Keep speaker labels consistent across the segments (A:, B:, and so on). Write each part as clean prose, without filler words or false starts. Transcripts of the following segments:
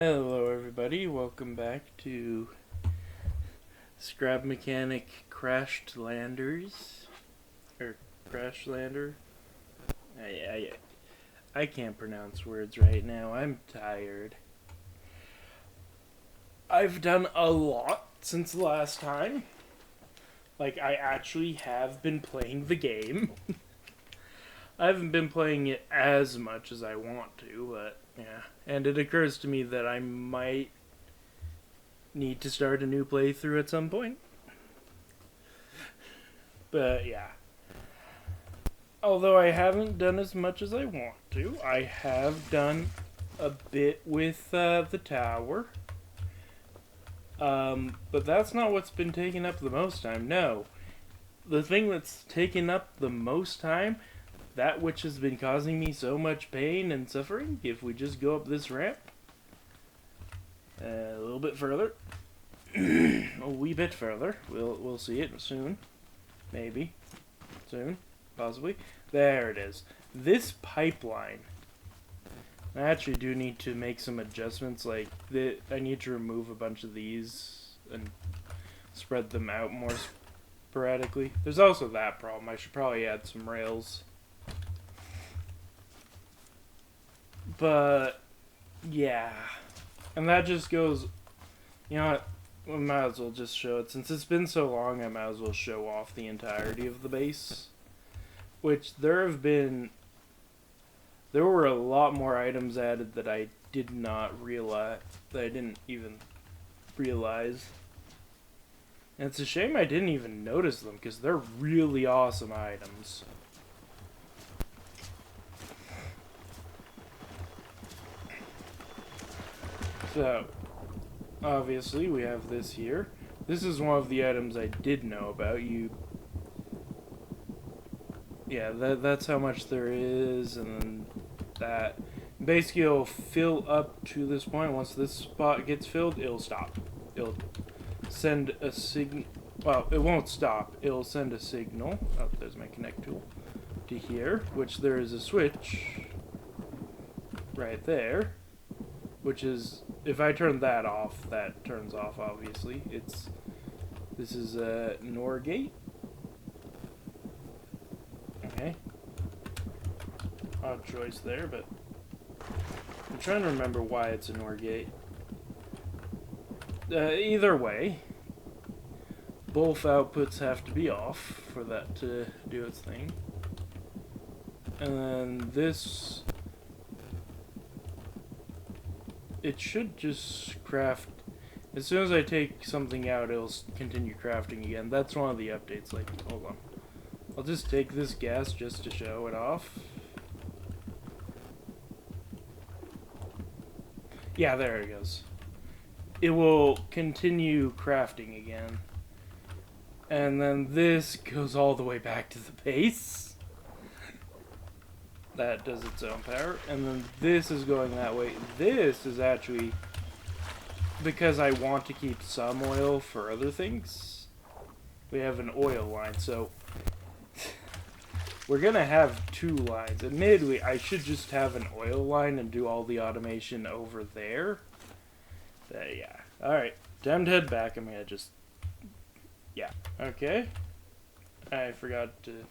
A: Hello everybody, welcome back to Scrap Mechanic Crashed Landers, or Crash Lander. I can't pronounce words right now, I'm tired. I've done a lot since the last time. Like, I actually have been playing the game. I haven't been playing it as much as I want to, but yeah. And it occurs to me that I might need to start a new playthrough at some point. But yeah. Although I haven't done as much as I want to, I have done a bit with the tower. But that's not what's been taking up the most time. No. The thing that's taken up the most time, that which has been causing me so much pain and suffering, if we just go up this ramp a little bit further, a wee bit further, we'll see it soon, maybe, soon, possibly. There it is. This pipeline. I actually do need to make some adjustments. Like I need to remove a bunch of these and spread them out more sporadically. There's also that problem. I should probably add some rails. But yeah, and that just goes. You know what? We might as well just show it. Since it's been so long, I might as well show off the entirety of the base. Which there were a lot more items added that I did not realize, that I didn't even realize. And it's a shame I didn't even notice them, because they're really awesome items. So, obviously we have this here. This is one of the items I did know about. Yeah, that's how much there is, and then that. Basically, it'll fill up to this point. Once this spot gets filled, it'll stop. It'll send a signal. Well, it won't stop. It'll send a signal. Oh, there's my connect tool. To here, which there is a switch right there. Which is, if I turn that off, that turns off, obviously. This is a NOR gate. Okay. Odd choice there, but I'm trying to remember why it's a NOR gate. Either way, both outputs have to be off for that to do its thing. And then this, it should just craft. As soon as I take something out, it'll continue crafting again. That's one of the updates. Like, hold on. I'll just take this gas just to show it off. Yeah, there it goes. It will continue crafting again. And then this goes all the way back to the base. That does its own power. And then this is going that way. This is actually because I want to keep some oil for other things. We have an oil line, so we're gonna have two lines. Admittedly, I should just have an oil line and do all the automation over there. Yeah. Alright. Time to head back. I'm gonna just... Yeah. Okay. I forgot to...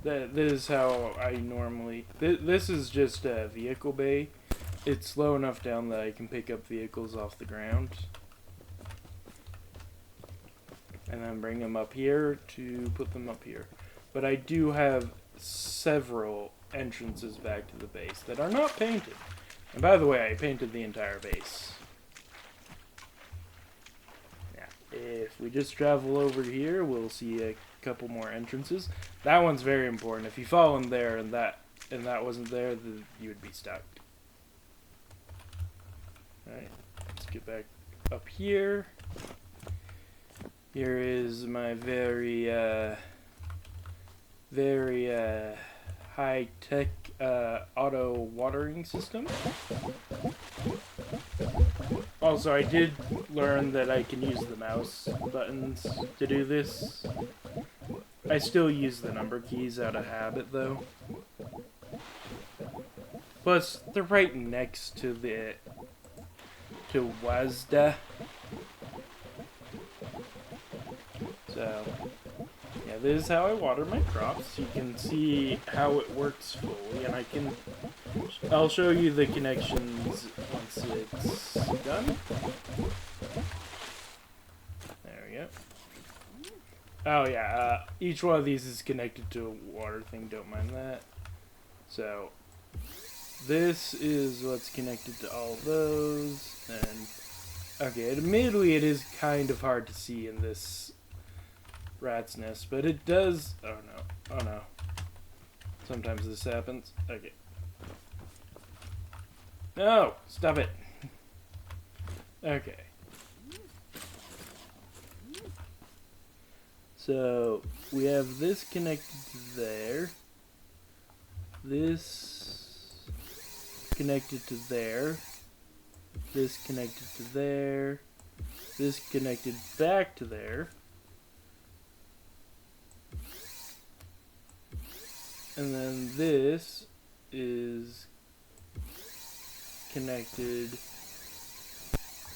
A: This is how I normally... This is just a vehicle bay. It's low enough down that I can pick up vehicles off the ground. And then bring them up here to put them up here. But I do have several entrances back to the base that are not painted. And by the way, I painted the entire base. Yeah. If we just travel over here, we'll see a couple more entrances. That one's very important. If you fall in there and that wasn't there, then you would be stuck. Alright, let's get back up here. Here is my very high-tech auto watering system. Also, I did learn that I can use the mouse buttons to do this. I still use the number keys out of habit, though. Plus, they're right next to the to WASDA. So, yeah, this is how I water my crops. You can see how it works fully, and I'll show you the connections once it's done. There we go. Oh yeah, each one of these is connected to a water thing, don't mind that. So, this is what's connected to all those, and okay, admittedly it is kind of hard to see in this rat's nest, but it does, oh no, sometimes this happens, okay. No, stop it. Okay. So, we have this connected to there, this connected to there, this connected to there, this connected back to there, and then this is connected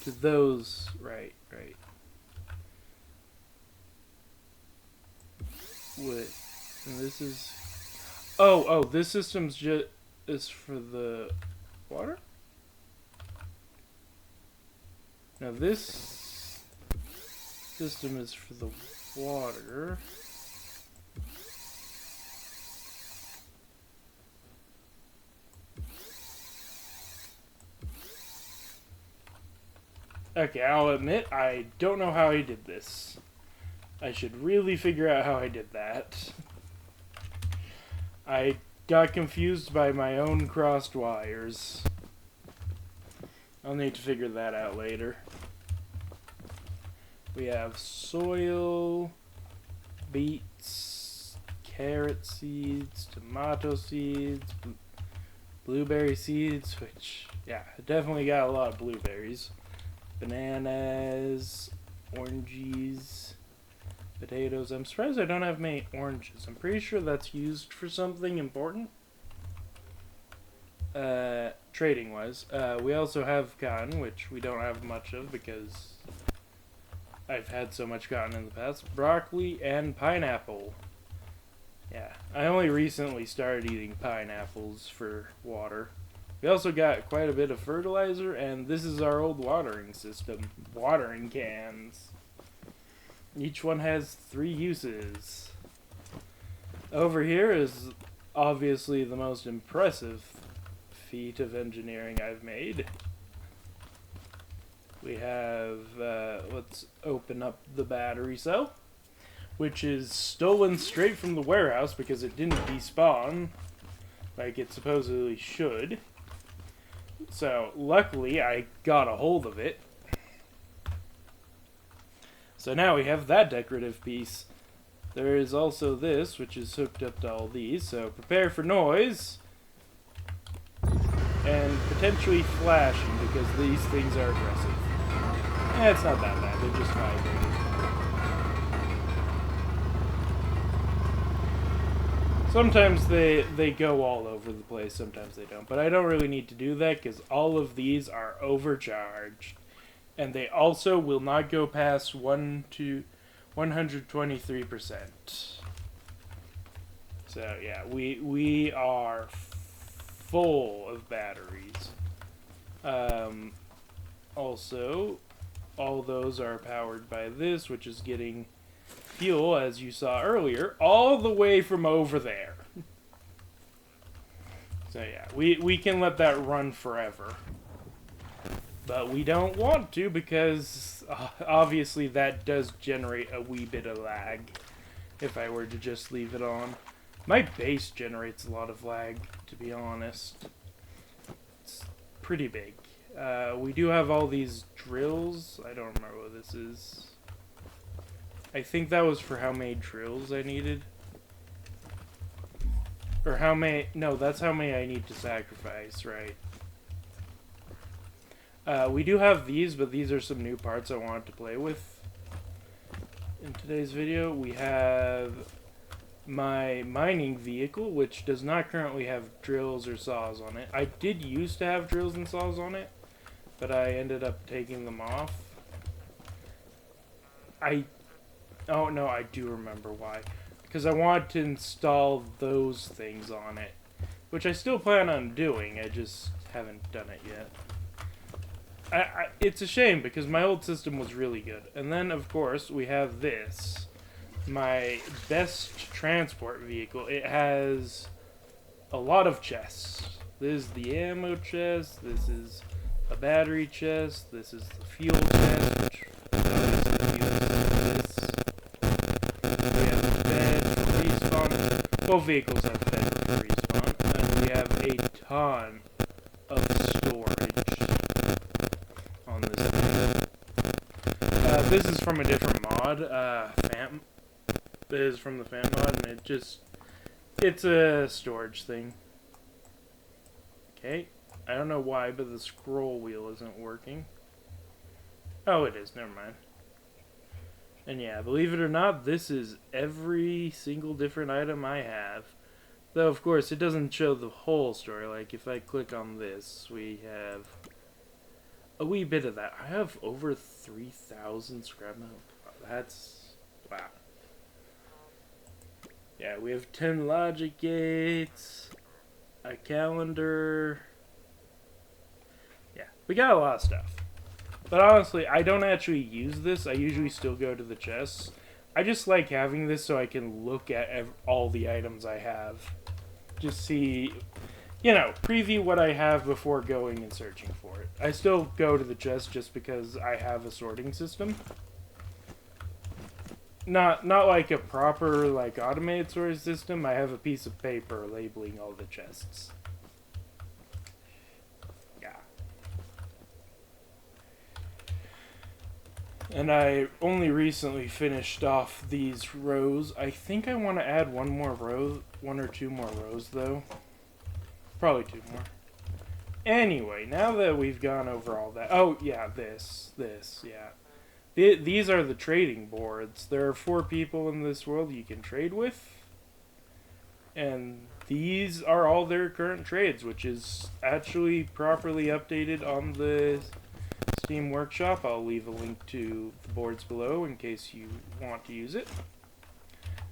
A: to those, right. Wait, and this is, oh, this system's just is for the water? Now this system is for the water. Okay, I'll admit, I don't know how I did this. I should really figure out how I did that. I got confused by my own crossed wires. I'll need to figure that out later. We have soil, beets, carrot seeds, tomato seeds, blueberry seeds, which, yeah, definitely got a lot of blueberries. Bananas, oranges, potatoes. I'm surprised I don't have many oranges. I'm pretty sure that's used for something important. Trading wise. We also have cotton, which we don't have much of because I've had so much cotton in the past. Broccoli and pineapple. Yeah, I only recently started eating pineapples for water. We also got quite a bit of fertilizer, and this is our old watering system. Watering cans. Each one has 3 uses. Over here is obviously the most impressive feat of engineering I've made. We have, let's open up the battery cell, which is stolen straight from the warehouse because it didn't despawn like it supposedly should. So, luckily, I got a hold of it. So now we have that decorative piece. There is also this, which is hooked up to all these, so prepare for noise. And potentially flashing, because these things are aggressive. It's not that bad, they're just vibrating. Sometimes they go all over the place, sometimes they don't. But I don't really need to do that because all of these are overcharged. And they also will not go past 123%. So yeah, we are full of batteries. Also, all those are powered by this, which is getting fuel, as you saw earlier, all the way from over there. So yeah, we can let that run forever. But we don't want to because obviously that does generate a wee bit of lag if I were to just leave it on. My base generates a lot of lag, to be honest. It's pretty big. We do have all these drills. I don't remember what this is. I think that was for how many drills I needed. Or how many... No, that's how many I need to sacrifice, right. We do have these, but these are some new parts I wanted to play with in today's video. We have my mining vehicle, which does not currently have drills or saws on it. I did used to have drills and saws on it, but I ended up taking them off. Oh no, I do remember why. Because I wanted to install those things on it, which I still plan on doing, I just haven't done it yet. It's a shame, because my old system was really good. And then, of course, we have this. My best transport vehicle. It has a lot of chests. This is the ammo chest, this is a battery chest, this is the fuel chest, which this. We have bed for respawn. Both vehicles have bed for respawn. And we have a ton of storage on this thing. This is from a different mod, Phantom. This is from the Phantom mod, and it's a storage thing. Okay, I don't know why, but the scroll wheel isn't working. Oh, it is, never mind. And yeah, believe it or not, this is every single different item I have. Though, of course, it doesn't show the whole story. Like, if I click on this, we have a wee bit of that. I have over 3,000 scrap metal. That's... wow. Yeah, we have 10 logic gates, a calendar. Yeah, we got a lot of stuff. But honestly, I don't actually use this. I usually still go to the chests. I just like having this so I can look at all the items I have. Just see, you know, preview what I have before going and searching for it. I still go to the chest just because I have a sorting system. Not like a proper, like, automated sorting system. I have a piece of paper labeling all the chests. Yeah. And I only recently finished off these rows. I think I want to add one or two more rows, though. Probably 2 more. Anyway, now that we've gone over all that... oh, yeah, this, yeah. These are the trading boards. There are 4 people in this world you can trade with. And these are all their current trades, which is actually properly updated on the Steam Workshop. I'll leave a link to the boards below in case you want to use it.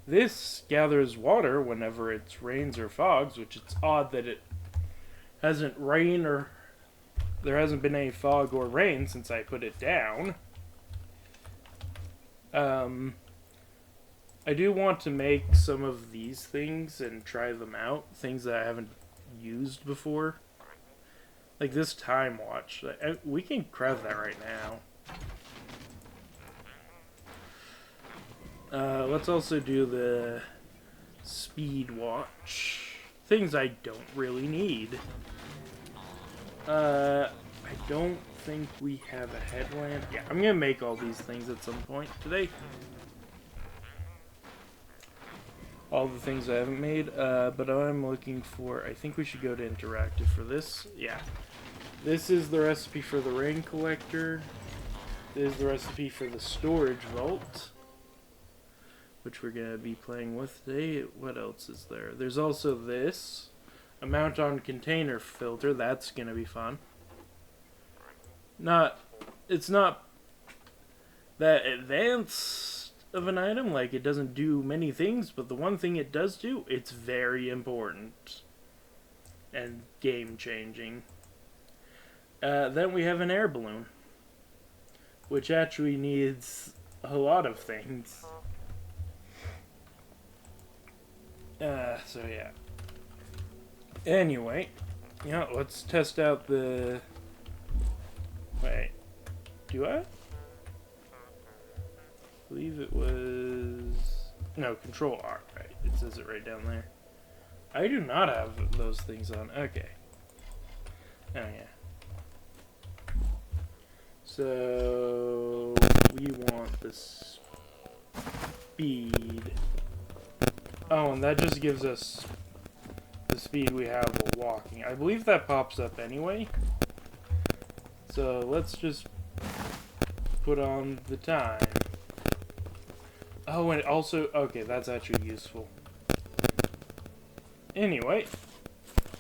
A: This gathers water whenever it rains or fogs, which it's odd that it hasn't rained or there hasn't been any fog or rain since I put it down. I do want to make some of these things and try them out. Things that I haven't used before. Like this time watch. We can craft that right now. Let's also do the speed watch. Things I don't really need. I don't think we have a headlamp. Yeah, I'm gonna make all these things at some point today. All the things I haven't made, but I'm looking for... I think we should go to interactive for this. Yeah. This is the recipe for the rain collector. This is the recipe for the storage vault, which we're gonna be playing with today. What else is there? There's also this. A mount-on container filter. That's gonna be fun. It's not that advanced of an item, like it doesn't do many things, but the one thing it does do, it's very important and game-changing. Then we have an air balloon, which actually needs a lot of things. So yeah. Anyway, let's test out the... wait, do I? I believe it was... no, Control R, right. It says it right down there. I do not have those things on. Okay. Oh, yeah. So, we want the speed. Oh, and that just gives us the speed we have while walking. I believe that pops up anyway. So let's just put on the time. Oh, and it also... okay, that's actually useful. Anyway,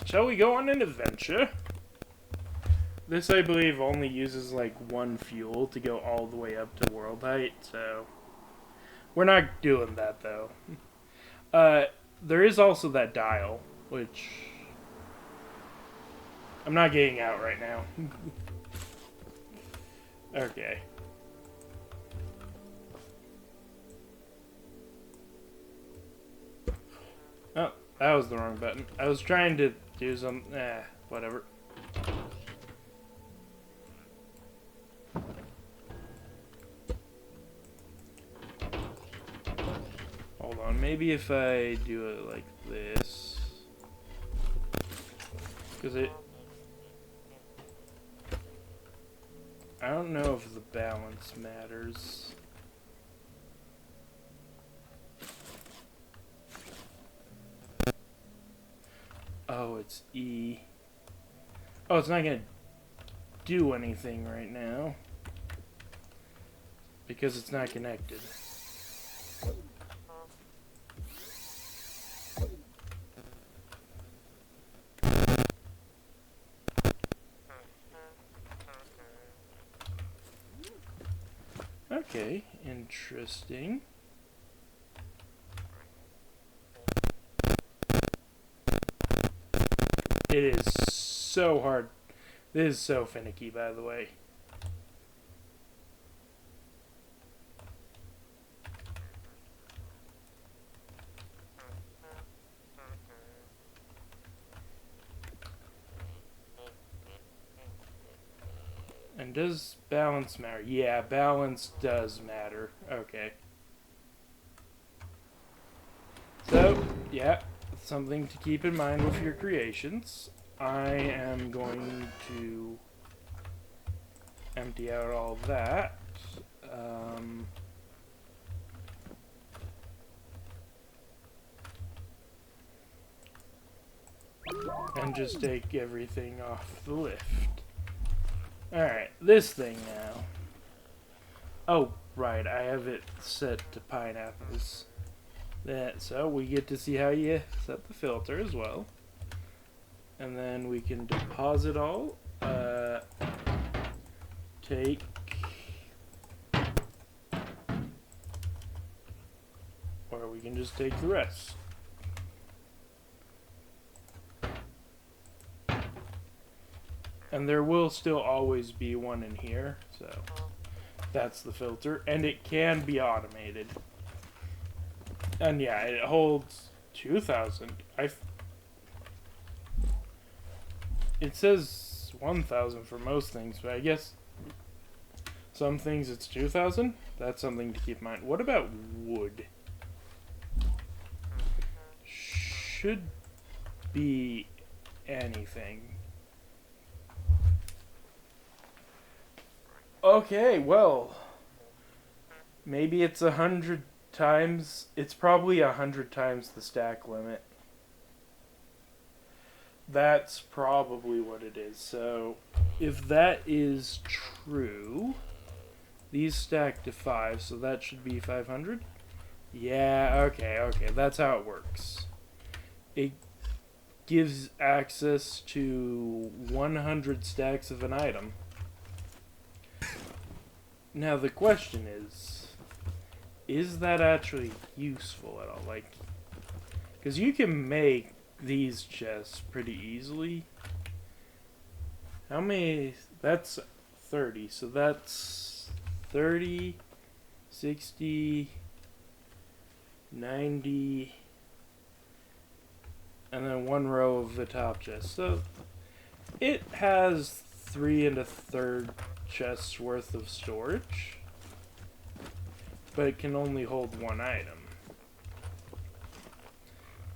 A: shall we go on an adventure? This, I believe, only uses like one fuel to go all the way up to world height, so we're not doing that though. There is also that dial, which I'm not getting out right now. Okay. Oh, that was the wrong button. I was trying to do some... whatever. Hold on, maybe if I do it like this... Because it... I don't know if the balance matters. Oh, it's E. Oh, it's not gonna do anything right now. Because it's not connected. Okay, interesting. It is so hard. This is so finicky, by the way. And does balance matter? Yeah, balance does matter. Okay. So, yeah, something to keep in mind with your creations. I am going to empty out all that. And just take everything off the lift. Alright, this thing now. Oh, right, I have it set to pineapples. So we get to see how you set the filter as well. And then we can deposit all. Take... Or we can just take the rest. And there will still always be one in here, so that's the filter. And it can be automated. And yeah, it holds 2,000. It says 1,000 for most things, but I guess some things it's 2,000. That's something to keep in mind. What about wood? Should be anything. Okay, well, maybe it's 100 times. It's probably 100 times the stack limit. That's probably what it is. So, if that is true, these stack to 5, so that should be 500. Yeah, okay, that's how it works. It gives access to 100 stacks of an item. Now the question is that actually useful at all? Like, because you can make these chests pretty easily. How many? That's 30, so that's 30, 60, 90, and then one row of the top chest. So it has 3 1/3 chests worth of storage, but it can only hold one item.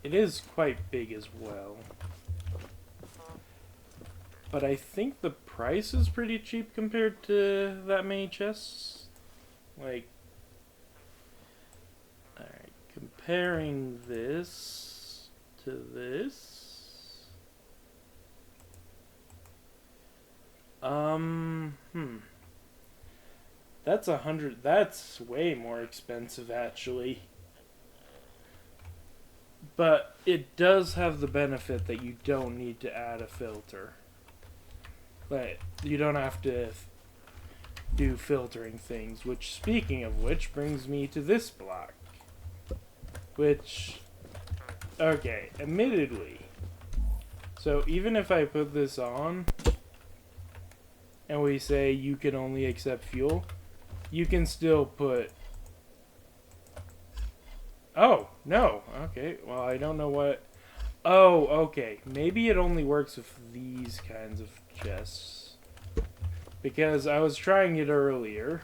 A: It is quite big as well, but I think the price is pretty cheap compared to that many chests. Like, alright, comparing this to this. That's 100. That's way more expensive, actually. But it does have the benefit that you don't need to add a filter. But you don't have to do filtering things, which, speaking of which, brings me to this block. Which, okay, admittedly, so even if I put this on, and we say you can only accept fuel, you can still put... Oh, no. Okay, well, I don't know what... Oh, okay. Maybe it only works with these kinds of chests. Because I was trying it earlier.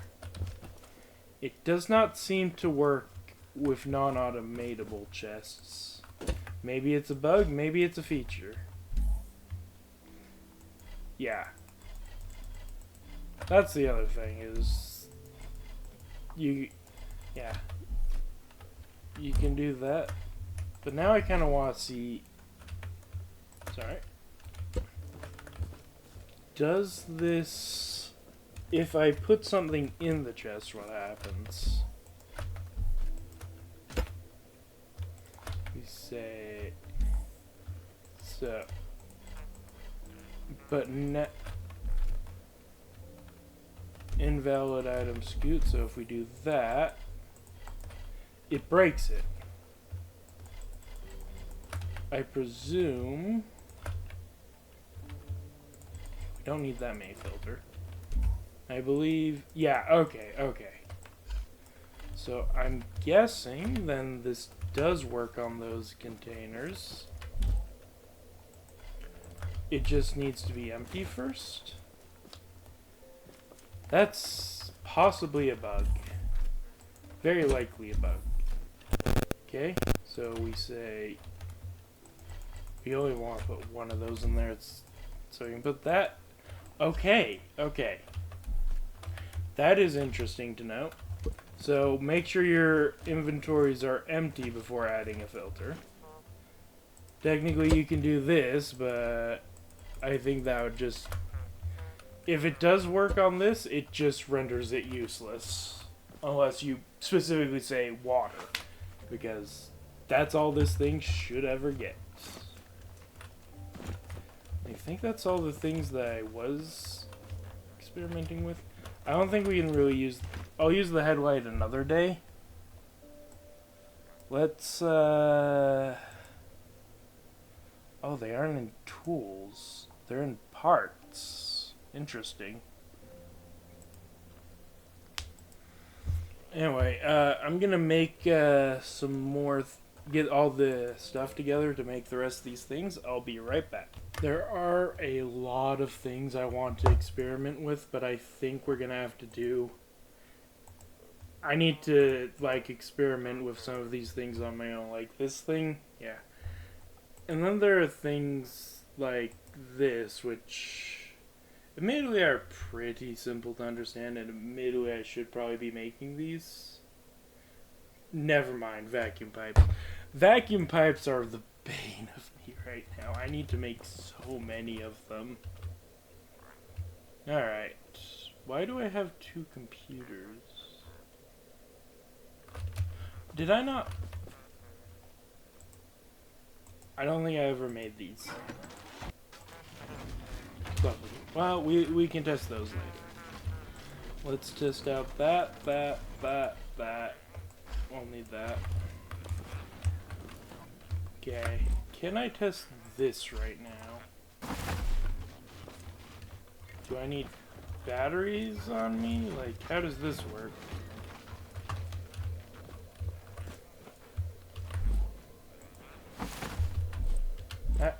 A: It does not seem to work with non-automatable chests. Maybe it's a bug, maybe it's a feature. Yeah. That's the other thing, is... Yeah. You can do that. But now I kind of want to see... Sorry. Does this... If I put something in the chest, what happens? We say... So... But net... Invalid item scoot, so if we do that... It breaks it. I presume... We don't need that main filter. I believe... Yeah, okay, okay. So I'm guessing then this does work on those containers. It just needs to be empty first. That's possibly a bug. Very likely a bug. Okay, so we say... We only want to put one of those in there, so we can put that. Okay, okay. That is interesting to know. So make sure your inventories are empty before adding a filter. Technically you can do this, but I think that would just... If it does work on this, it just renders it useless. Unless you specifically say water. Because that's all this thing should ever get. I think that's all the things that I was experimenting with. I don't think we can really use... I'll use the headlight another day. Let's, Oh, they aren't in tools. They're in parts. Interesting. Anyway, I'm gonna make some more... Get all the stuff together to make the rest of these things. I'll be right back. There are a lot of things I want to experiment with, but I think we're gonna have to do... I need to, like, experiment with some of these things on my own. Like, this thing, yeah. And then there are things like this, which admittedly are pretty simple to understand, and admittedly I should probably be making these. Never mind, vacuum pipes. Vacuum pipes are the bane of me right now. I need to make so many of them. Alright. Why do I have two computers? Did I not? I don't think I ever made these. Well, we can test those later. Let's test out that. We'll need that. Okay. Can I test this right now? Do I need batteries on me? Like, how does this work?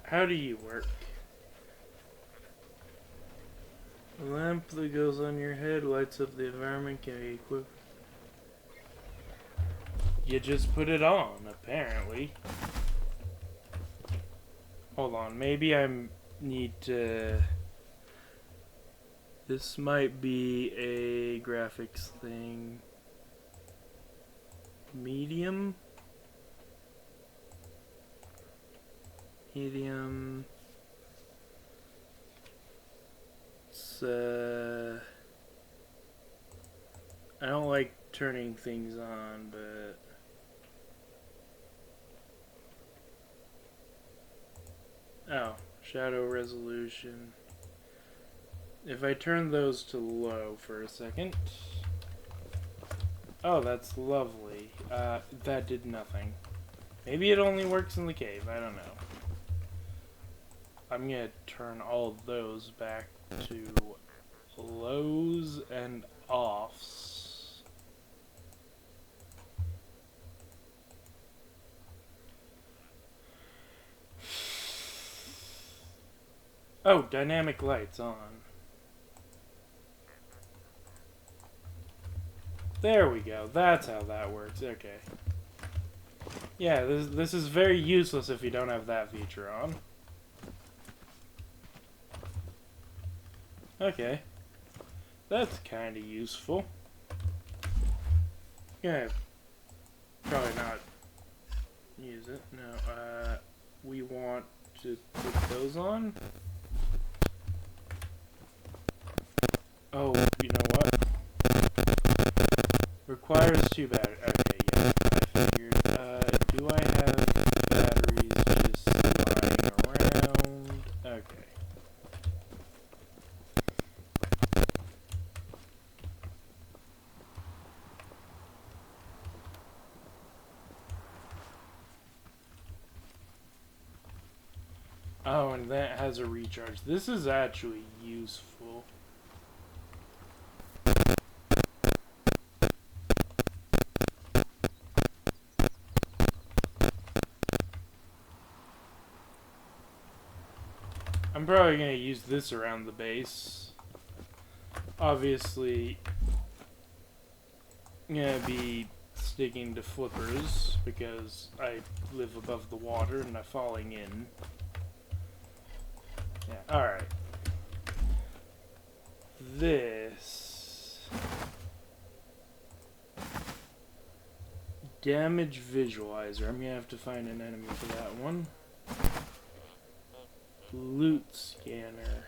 A: How do you work? A lamp that goes on your head lights up the environment, can be equipped. You just put it on, apparently. Hold on, maybe I need to... This might be a graphics thing. Medium? Medium. It's, I don't like turning things on, but... Oh, shadow resolution. If I turn those to low for a second. Oh, that's lovely. That did nothing. Maybe it only works in the cave. I don't know. I'm gonna turn all of those back to lows and offs. Oh, dynamic lights on. There we go. That's how that works. Okay. Yeah, this is very useless if you don't have that feature on. Okay. That's kind of useful. Yeah. Probably not use it. No, we want to put those on. Oh, you know what? Requires 2 batteries. Okay, yeah, I figured. Do I have batteries just lying around? Okay. Oh, and that has a recharge. This is actually useful. I'm probably going to use this around the base. Obviously, I'm going to be sticking to flippers because I live above the water and I'm falling in. Yeah, alright. This... Damage visualizer. I'm going to have to find an enemy for that one. Loot scanner.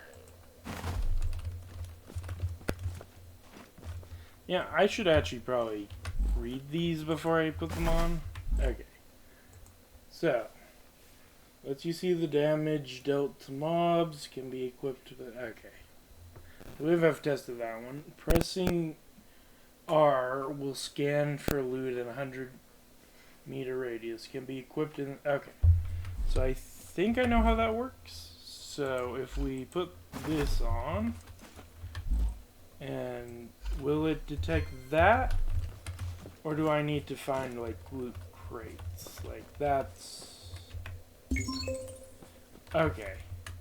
A: Yeah, I should actually probably read these before I put them on. Okay. So, lets you see the damage dealt to mobs, can be equipped with... Okay. I believe I've tested that one. Pressing R will scan for loot in a 100-meter radius. Can be equipped in... Okay. So I think I know how that works. So if we put this on... And will it detect that? Or do I need to find, like, loot crates? Like, that's... Okay.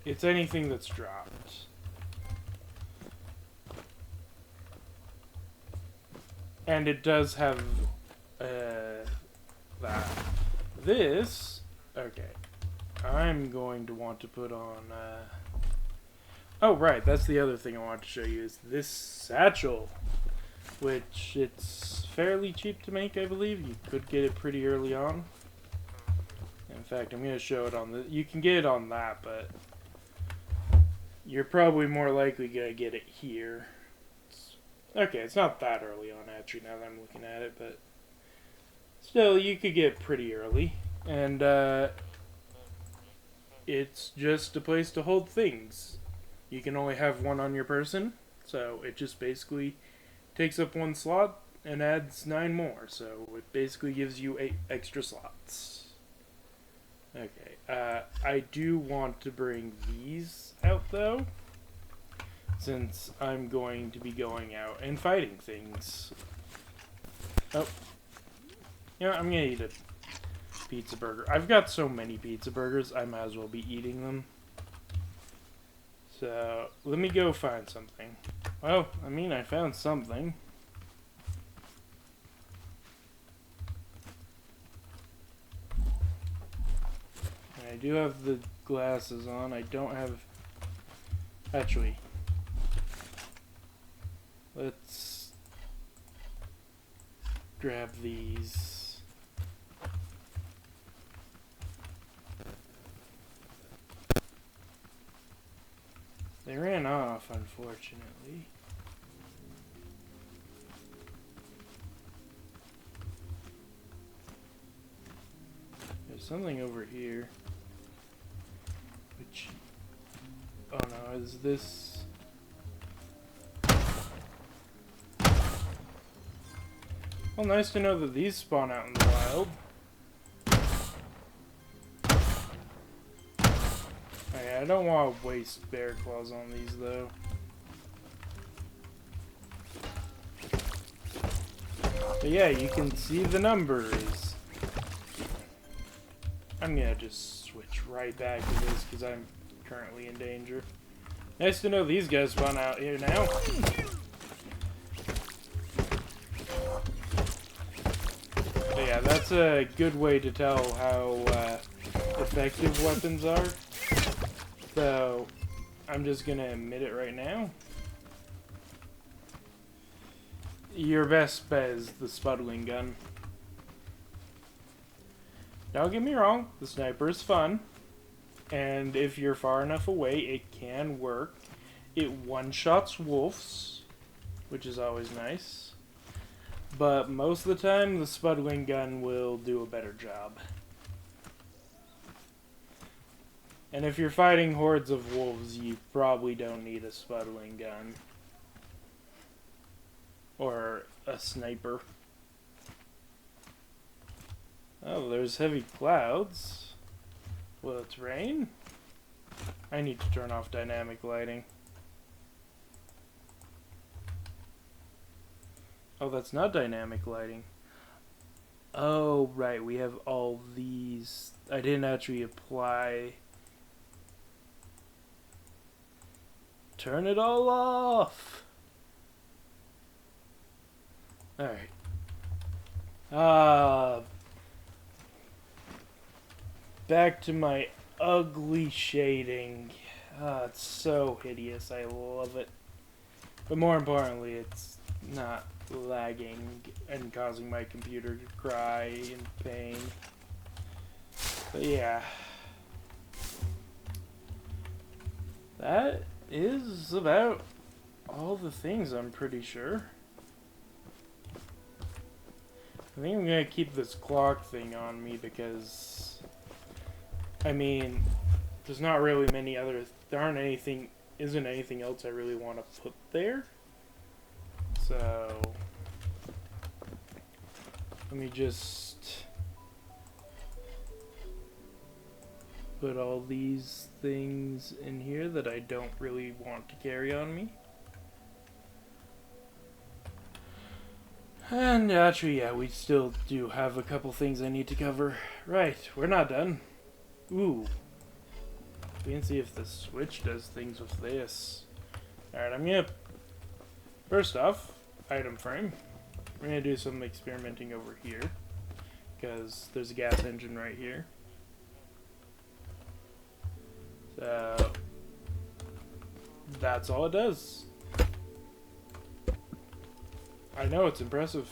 A: It's anything that's dropped. And it does have, that. This... Okay. I'm going to want to put on, Oh, right, that's the other thing I wanted to show you, is this satchel, which it's fairly cheap to make, I believe. You could get it pretty early on. In fact, I'm going to show it on the... You can get it on that, but you're probably more likely going to get it here. Okay, it's not that early on, actually, now that I'm looking at it, but still, you could get it pretty early. And, it's just a place to hold things. You can only have one on your person, so it just basically takes up 1 slot and adds 9 more, so it basically gives you 8 extra slots. Okay, I do want to bring these out, though, since I'm going to be going out and fighting things. Oh. You know, I'm gonna eat a pizza burger. I've got so many pizza burgers, I might as well be eating them. So, let me go find something. Well, I mean, I found something. I do have the glasses on. I don't have... Actually, let's grab these. They ran off, unfortunately. There's something over here. Which... Oh no, is this... Well, nice to know that these spawn out in the wild. Okay, I don't want to waste bear claws on these, though. But yeah, you can see the numbers. I'm gonna just switch right back to this because I'm currently in danger. Nice to know these guys spawn out here now. But yeah, that's a good way to tell how effective weapons are. So, I'm just gonna admit it right now. Your best bet is the sputtling gun. Don't get me wrong, the sniper is fun. And if you're far enough away, it can work. It one-shots wolves, which is always nice. But most of the time, the sputtling gun will do a better job. And if you're fighting hordes of wolves, you probably don't need a sputtling gun. Or a sniper. Oh, there's heavy clouds. Will it rain? I need to turn off dynamic lighting. Oh, that's not dynamic lighting. Oh, right, we have all these. I didn't actually apply. Turn it all off! Alright. Back to my ugly shading. It's so hideous. I love it. But more importantly, it's not lagging and causing my computer to cry in pain. But yeah. That is about all the things, I'm pretty sure. I think I'm gonna keep this clock thing on me because, I mean, there's not really many other, isn't anything else I really want to put there. So, let me just put all these things in here that I don't really want to carry on me. And actually, yeah, we still do have a couple things I need to cover. Right, we're not done. Ooh. We can see if the Switch does things with this. Alright, I'm gonna... First off, item frame. We're gonna do some experimenting over here. Because there's a gas engine right here. So... That's all it does. I know, it's impressive.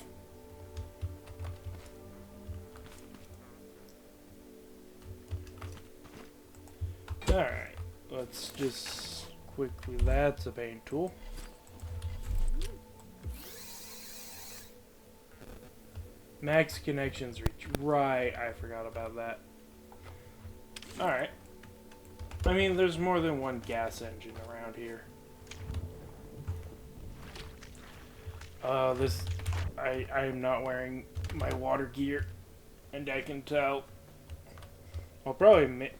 A: Alright, let's just quickly, that's a paint tool. Max connections reach, right, I forgot about that. Alright. I mean, there's more than one gas engine around here. I am not wearing my water gear, and I can tell. I'll probably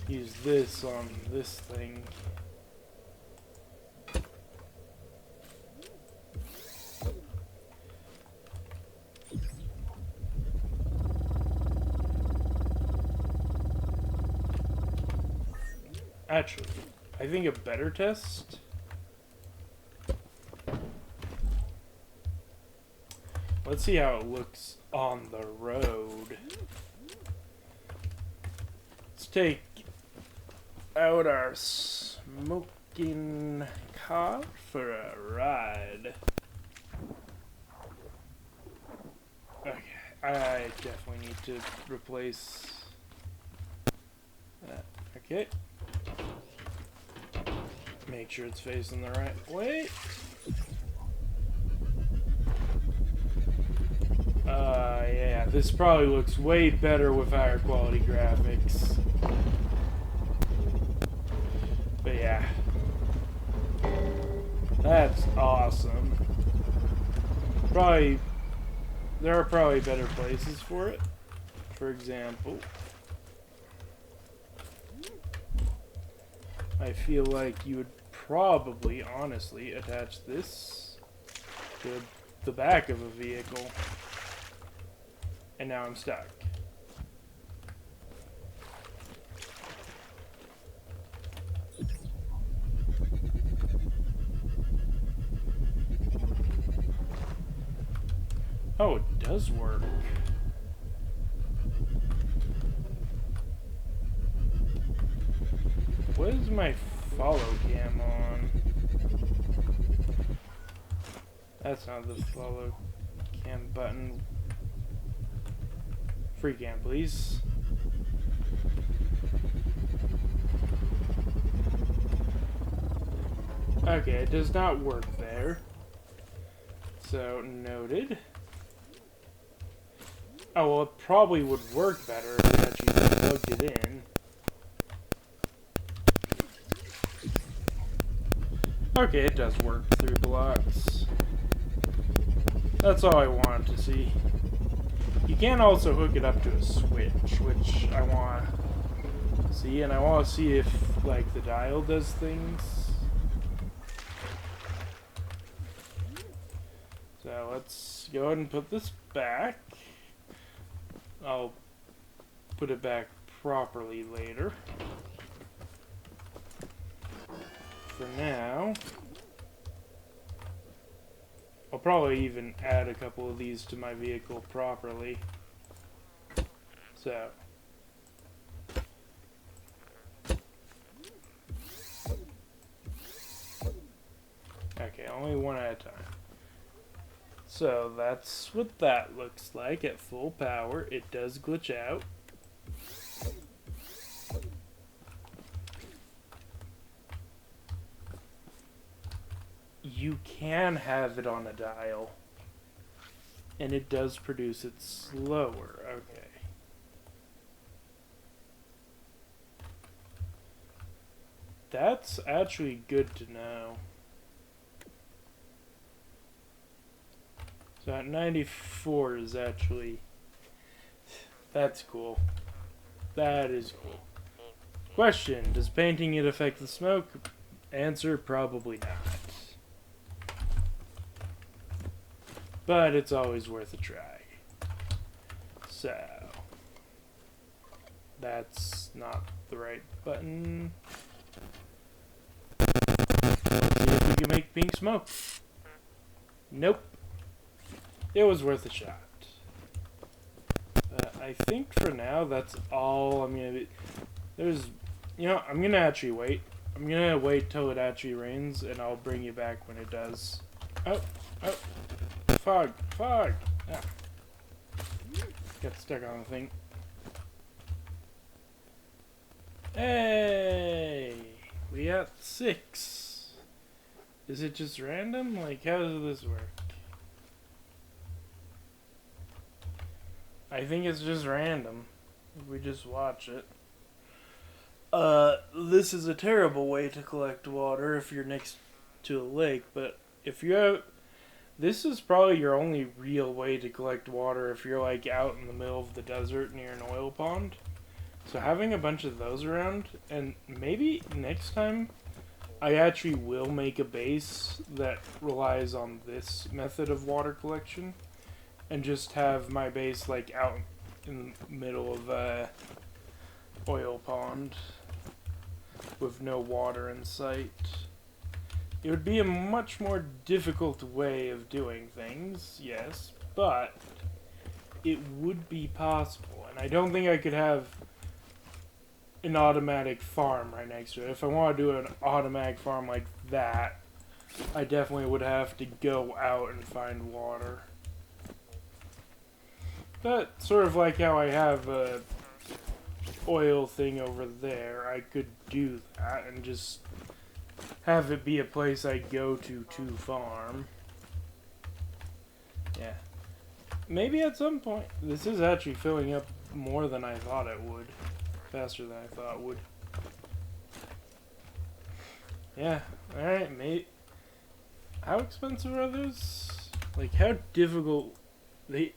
A: use this on this thing. Actually, I think a better test. Let's see how it looks on the road. Let's take out our smoking car for a ride. Okay, I definitely need to replace that. Okay. Make sure it's facing the right way. Yeah, this probably looks way better with higher quality graphics. But yeah. That's awesome. Probably there are probably better places for it. For example, I feel like you would probably, honestly, attach this to the back of a vehicle. And now I'm stuck. Oh, it does work. What is my follow cam on? That's not the follow cam button. Free cam, please. Okay, it does not work there. So, noted. Oh, well, it probably would work better if we actually plugged it in. Okay, it does work through blocks. That's all I wanted to see. You can also hook it up to a switch, which I want to see, and I want to see if, like, the dial does things. So let's go ahead and put this back. I'll put it back properly later. For now, I'll probably even add a couple of these to my vehicle properly. So, okay, only one at a time. So that's what that looks like at full power. It does glitch out. You can have it on a dial, and it does produce it slower. Okay. That's actually good to know. So at 94 is actually... That's cool. That is cool. Question, does painting it affect the smoke? Answer, probably not. But it's always worth a try. So... That's not the right button. Let's see if we can make pink smoke. Nope. It was worth a shot. I think for now that's all I'm gonna do. There's, you know, I'm gonna actually wait. I'm gonna wait till it actually rains, and I'll bring you back when it does. Oh, oh, fog, fog. Ah. Got stuck on the thing. Hey, we got 6. Is it just random? Like, how does this work? I think it's just random. We just watch it. This is a terrible way to collect water if you're next to a lake, but if you have... This is probably your only real way to collect water if you're, like, out in the middle of the desert near an oil pond. So having a bunch of those around, and maybe next time I actually will make a base that relies on this method of water collection. And just have my base, like, out in the middle of a oil pond with no water in sight. It would be a much more difficult way of doing things, yes, but it would be possible. And I don't think I could have an automatic farm right next to it. If I want to do an automatic farm like that, I definitely would have to go out and find water. But sort of like how I have a oil thing over there, I could do that and just have it be a place I go to farm. Yeah. Maybe at some point. This is actually filling up more than I thought it would. Faster than I thought it would. Yeah. Alright, mate. How expensive are those? Like, how difficult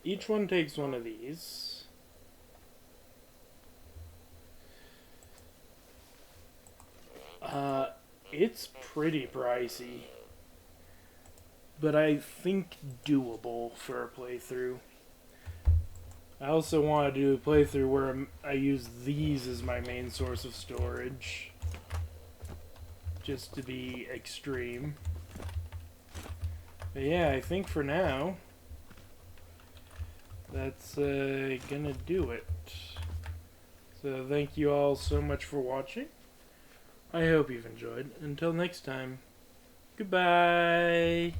A: each one takes one of these. It's pretty pricey, but I think doable for a playthrough. I also want to do a playthrough where I use these as my main source of storage, just to be extreme. But yeah, I think for now, that's gonna do it. So thank you all so much for watching. I hope you've enjoyed. Until next time, goodbye!